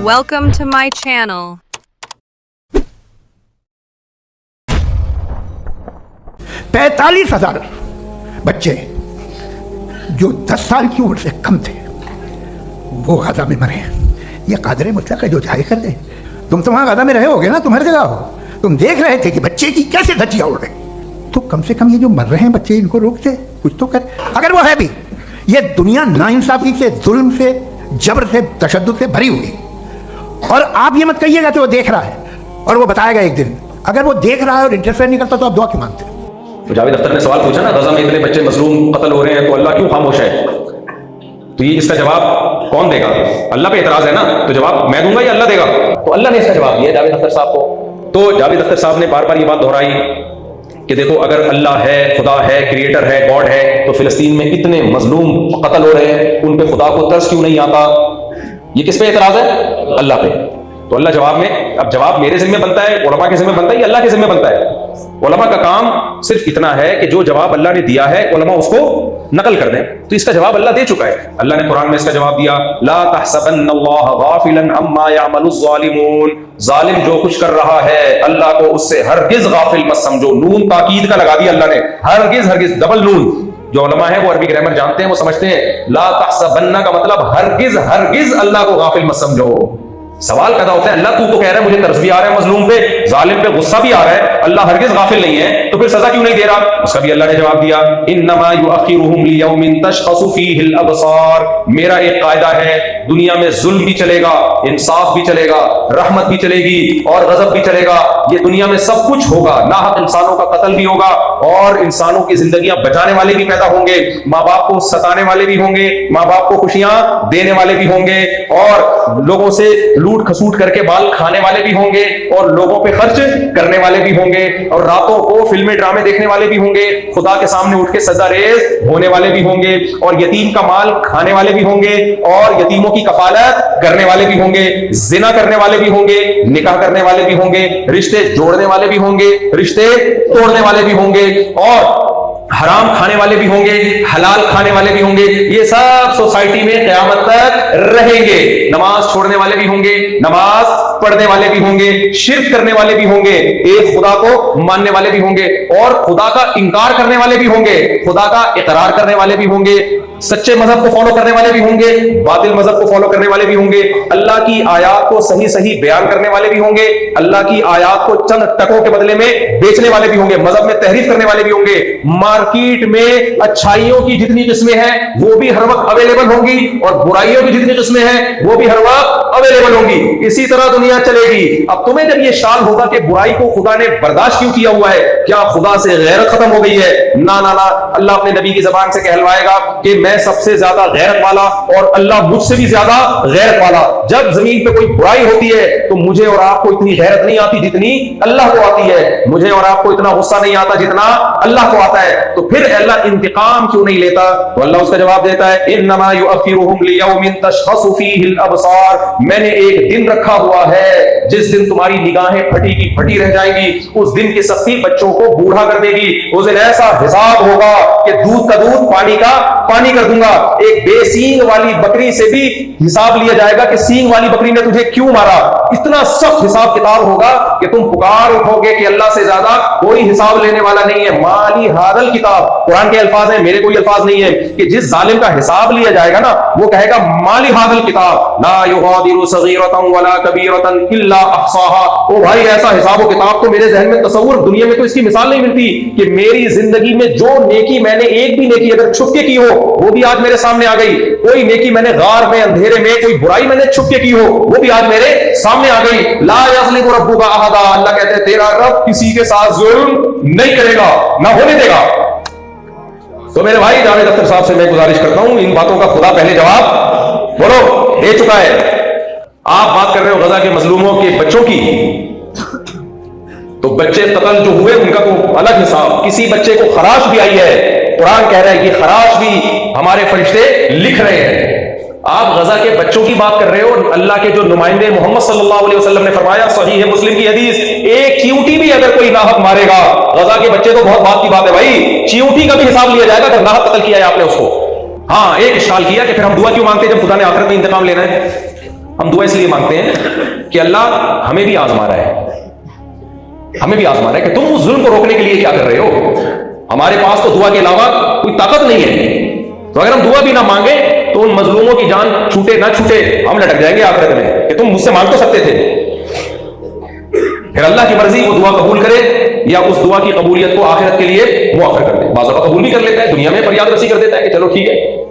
Welcome to my channel. पैंतालीस हजार बच्चे जो 10 साल की उम्र से कम थे वो गाजा में मरे। ये कादर मुतलक है जो जाहिर कर दे। तुम तो वहाँ गाजा में रहे होगे ना, तुम हर जगह हो, तुम देख रहे थे कि बच्चे की कैसे धज्जियाँ उड़ रही। तो कम से कम ये जो मर रहे हैं बच्चे, इनको रोक दे, कुछ तो कर। अगर वो है भी, ये दुनिया नाइंसाफी से, जुल्म से, जबर से, तशद्दुद से भरी हुई। और आप ये मत कहिएगा कि वो देख रहा है और वो बताएगा एक दिन। अगर वो देख रहा है और इंटरफेयर नहीं करता तो आप दुआ क्यों मांगते? तो जावेद अख्तर ने सवाल पूछा ना, गजा में इतने बच्चे मजलूम कत्ल हो रहे हैं तो अल्लाह क्यों खामोश है? तो ये इसका जवाब कौन देगा? अल्लाह पे एतराज है ना, तो जवाब मैं दूंगा या अल्लाह देगा? तो अल्लाह ने इसका जवाब दिया जावेद अख्तर साहब को। तो जावेद अख्तर साहब ने बार बार ये बात दोहराई कि देखो, अगर अल्लाह है, खुदा है, क्रिएटर है, गॉड है, तो फिलिस्तीन में इतने मजलूम कत्ल हो रहे हैं, उन पे खुदा को तरस क्यों नहीं आता? ये किस पे एतराज है? अल्लाह पे। तो अल्लाह जवाब में, अब जवाब मेरे जिम्मे बनता है, उलमा के जिम्मे बनता है, या अल्लाह के जिम्मे बनता है? उलमा का काम सिर्फ इतना है कि जो जवाब अल्लाह ने दिया है उलमा उसको नकल कर दें। तो इसका जवाब अल्लाह दे चुका है। अल्लाह ने कुरान में इसका जवाब दिया, ला तहसबन्नल्लाह गाफिलन अम्मा यामलुज़्ज़ालिमून। जालिम जो कुछ कर रहा है अल्लाह को उससे हरगिज गाफिल मत समझो। नून ताकीद का लगा दिया अल्लाह ने, हरगिज हरगिज, डबल नून। जो उलमा है वो अरबी ग्रामर जानते हैं, वो समझते हैं ला तहसबन्ना का मतलब हरगिज हरगिज अल्लाह को गाफिल मत समझो। सवाल पैदा होता है, अल्लाह तू तो कह रहा है मुझे तरस भी आ रहा है मजलूम पे, जालिम पे गुस्सा भी आ रहा है, अल्लाह हरगिज गाफिल नहीं है, तो फिर सजा क्यों नहीं दे रहा? उसका भी अल्लाह ने जवाब दिया, इन्नमा युअखिरुहुम लियौमिन तशखसु फीहिल अबसार। मेरा एक कायदा है, दुनिया में जुल्म भी चलेगा, इंसाफ भी चलेगा, रहमत भी चलेगी और गजब भी चलेगा। ये दुनिया में सब कुछ होगा, नाहक इंसानों का कत्ल भी होगा और इंसानों की जिंदगियां बचाने वाले भी पैदा होंगे, माँ बाप को सताने वाले भी होंगे, माँ बाप को खुशियां देने वाले भी होंगे, और लोगों से लूट खसूट करके बाल खाने वाले भी होंगे, और लोगों पे खर्च करने वाले भी होंगे, और रातों को फिल्में ड्रामे देखने वाले भी होंगे, खुदा के सामने उठ के सजा रेज होने वाले भी होंगे, और यतीम का माल खाने वाले भी होंगे, और यतीमों की कफालत करने वाले भी होंगे, जिना करने वाले भी होंगे, निकाह करने वाले भी होंगे, रिश्ते जोड़ने वाले भी होंगे, रिश्ते तोड़ने वाले भी होंगे, और हराम खाने वाले भी होंगे, हलाल खाने वाले भी होंगे। ये सब सोसाइटी में क़यामत तक रहेंगे। नमाज छोड़ने वाले भी होंगे, नमाज पढ़ने वाले भी होंगे, शिर्क करने वाले भी होंगे, एक खुदा को मानने वाले भी होंगे, और खुदा का इनकार करने वाले भी होंगे, खुदा का इकरार करने वाले भी होंगे, सच्चे मजहब को फॉलो करने वाले भी होंगे, बातिल मजहब को फॉलो करने वाले भी होंगे, अल्लाह की आयात को सही सही बयान करने वाले भी होंगे, अल्लाह की आयात को चंद टकों के बदले में बेचने वाले भी होंगे, मजहब में तहरीफ करने वाले भी होंगे। मार्केट में अच्छाइयों की जितनी किस्में हैं वो भी हर वक्त अवेलेबल होंगी, और बुराइयों की जितनी किस्में हैं वो भी हर वक्त अवेलेबल होंगी। इसी तरह दुनिया चलेगी। अब तुम्हें जब ये शाल होगा कि बुराई को खुदा ने बर्दाश्त क्यों किया हुआ है, क्या खुदा से गैरत खत्म हो गई है? ना ना ना, अल्लाह अपने नबी की जबान से कहलवाएगा कि मैं सबसे ज्यादा गैरत वाला और अल्लाह मुझसे भी ज्यादा गैरत वाला। जब जमीन पे कोई बुराई होती है तो मुझे और आपको इतनी गैरत नहीं आती जितनी अल्लाह को आती है, मुझे और आपको इतना गुस्सा नहीं आता जितना अल्लाह को आता है। तो फिर अल्लाह इंतकाम क्यों नहीं लेता? तो अल्लाह उसका जवाब देता है, इन्नमा युअखिरुहुम लियौमिन तशखसु फीहिल अबसार। मैंने एक दिन रखा हुआ है जिस दिन तुम्हारी निगाहें फटी की फटी रह जाएंगी। उस दिन की सख्ती बच्चों को बूढ़ा कर देगी। उस दिन ऐसा हिसाब होगा कि दूध का दूध, पानी का पानी कर दूंगा। एक बेसींग वाली बकरी से भी हिसाब लिया जाएगा कि सींग वाली बकरी ने तुझे क्यों मारा। इतना सख्त हिसाब किताब होगा कि तुम पुकार उठोगे कि अल्लाह से ज्यादा कोई हिसाब लेने वाला नहीं है। माली हादल किताब, कुरान के अल्फाज हैं, मेरे कोई अल्फाज नहीं है, कि जिस जालिम का हिसाब लिया जाएगा ना वो कहेगा माली हादल किताब, ला युगादिरु सगीरतन वला कबीरतन इल्ला अहसाहा। ओ भाई, ऐसा हिसाब किताब तो मेरे जहन में तसव्वुर, दुनिया में तो इसकी मिसाल नहीं मिलती कि मेरी जिंदगी में जो नेकी मैंने एक भी नेकी अगर छुप के की हो वो भी आज मेरे सामने आ गई। कोई नेकी मैंने गार में, अंधेरे में, कोई बुराई मैंने छुप के की हो वो भी आज मेरे सामने आ गई। ला यज़लिमु रब्बुका अहदा, अल्लाह कहते हैं तेरा रब किसी के साथ जुल्म नहीं करेगा, ना होने देगा। तो मेरे भाई जावेद अख्तर साहब से मैं गुजारिश करता हूं, इन बातों का खुदा पहले जवाब बोलो दे चुका है। आप बात कर रहे हो गजा के मजलूमों के बच्चों की, तो बच्चे कत्ल जो हुए उनका तो अलग हिसाब। किसी बच्चे को खराश भी आई है, कुरान कह रहा है कि खराश भी हमारे फरिश्ते लिख रहे हैं। आप गजा के बच्चों की बात कर रहे हो, अल्लाह के जो नुमाइंदे मोहम्मद सल्लल्लाहु अलैहि वसल्लम ने फरमाया, सही है मुस्लिम की हदीस, एक चींटी भी अगर कोई नाहक मारेगा, गजा के बच्चे तो बहुत बात की बात है भाई, चींटी का भी हिसाब लिया जाएगा अगर नाहक कत्ल किया है आपने उसको। हाँ, एक इश्काल किया कि फिर हम दुआ क्यों मांगते जब खुदा ने आखिरत में इंतकाम लेना है? ہم دعا اس لیے مانگتے ہیں کہ اللہ ہمیں بھی آزما رہا ہے، ہمیں بھی آزما رہا ہے کہ تم اس ظلم کو روکنے کے لیے کیا کر رہے ہو. ہمارے پاس تو دعا کے علاوہ کوئی طاقت نہیں ہے، تو اگر ہم دعا بھی نہ مانگیں تو ان مظلوموں کی جان چھوٹے نہ چھوٹے ہم لٹک جائیں گے آخرت میں کہ تم مجھ سے مانگ تو سکتے تھے. پھر اللہ کی مرضی وہ دعا قبول کرے یا اس دعا کی قبولیت کو آخرت کے لیے مؤخر کر دے. بعض دفعہ قبول بھی کر لیتا ہے، دنیا میں فریاد رسی کر دیتا ہے کہ چلو ٹھیک ہے